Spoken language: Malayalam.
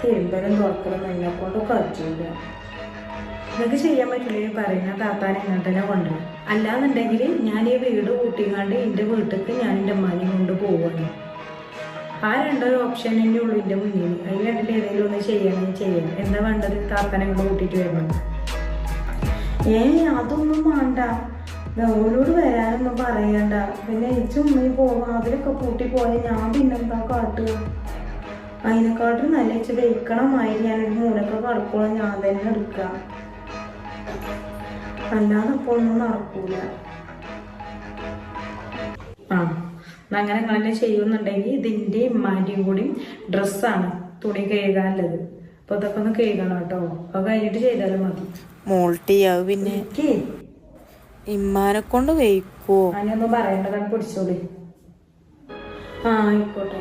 തിരുമ്പലും തുറക്കലും എന്നെ കൊണ്ട് കഴിച്ചില്ല. നിങ്ങൾക്ക് ചെയ്യാൻ പറ്റില്ലെങ്കിൽ പറയുന്ന താത്താൻ എങ്ങനെ തന്നെ കൊണ്ടുവരും. അല്ലാന്നുണ്ടെങ്കിൽ ഞാൻ ഈ വീട് കൂട്ടിക്കാണ്ട് എൻ്റെ വീട്ടിലേക്ക് ഞാൻ എൻ്റെ അമ്മാനെയും കൊണ്ട് പോവുകയാണ്. ആ രണ്ടൊരു ഓപ്ഷൻ തന്നെ ഉള്ളൂ എൻ്റെ മുന്നിൽ. അതിൽ രണ്ടിൽ ഏതെങ്കിലും ഒന്ന് ചെയ്യണം. എന്താ വേണ്ടത്? താത്താനെ കൊണ്ട് കൂട്ടിയിട്ട് വരണം. അതൊന്നും വേണ്ട, ഓരോട് വരാനൊന്നും പറയണ്ട. പിന്നെ ചുമ്മി പോവാം, അതിലൊക്കെ പൂട്ടി പോയാൽ ഞാൻ പിന്നെന്താ കാട്ടുക? അതിനെക്കാട്ടും നല്ല വെച്ച് വെയ്ക്കണമായി ഞാനൊരു മൂലൊക്കെ കടക്കോളം ഞാൻ തന്നെ എടുക്കുക. അല്ലാതെ അപ്പോൾ ഒന്നും നടക്കൂല. അങ്ങനെ നിങ്ങളെന്നെ ചെയ്യുന്നുണ്ടെങ്കിൽ ഇതിൻ്റെ ഇമ്മാൻ്റെയും കൂടി ഡ്രസ്സാണ് തുണി കഴുകാനുള്ളത്. അപ്പോൾ ഇതൊക്കെ ഒന്ന് കഴുകണം കേട്ടോ. അപ്പോൾ കഴിഞ്ഞിട്ട് ചെയ്താലും മതി. മോൾട്ടിയാവും പിന്നെ ഇമ്മാനെ കൊണ്ട് വെയ്ക്കുവോ? അതിനൊന്നും പറയേണ്ടതാണ്. പിടിച്ചോളി. ആയിക്കോട്ടെ.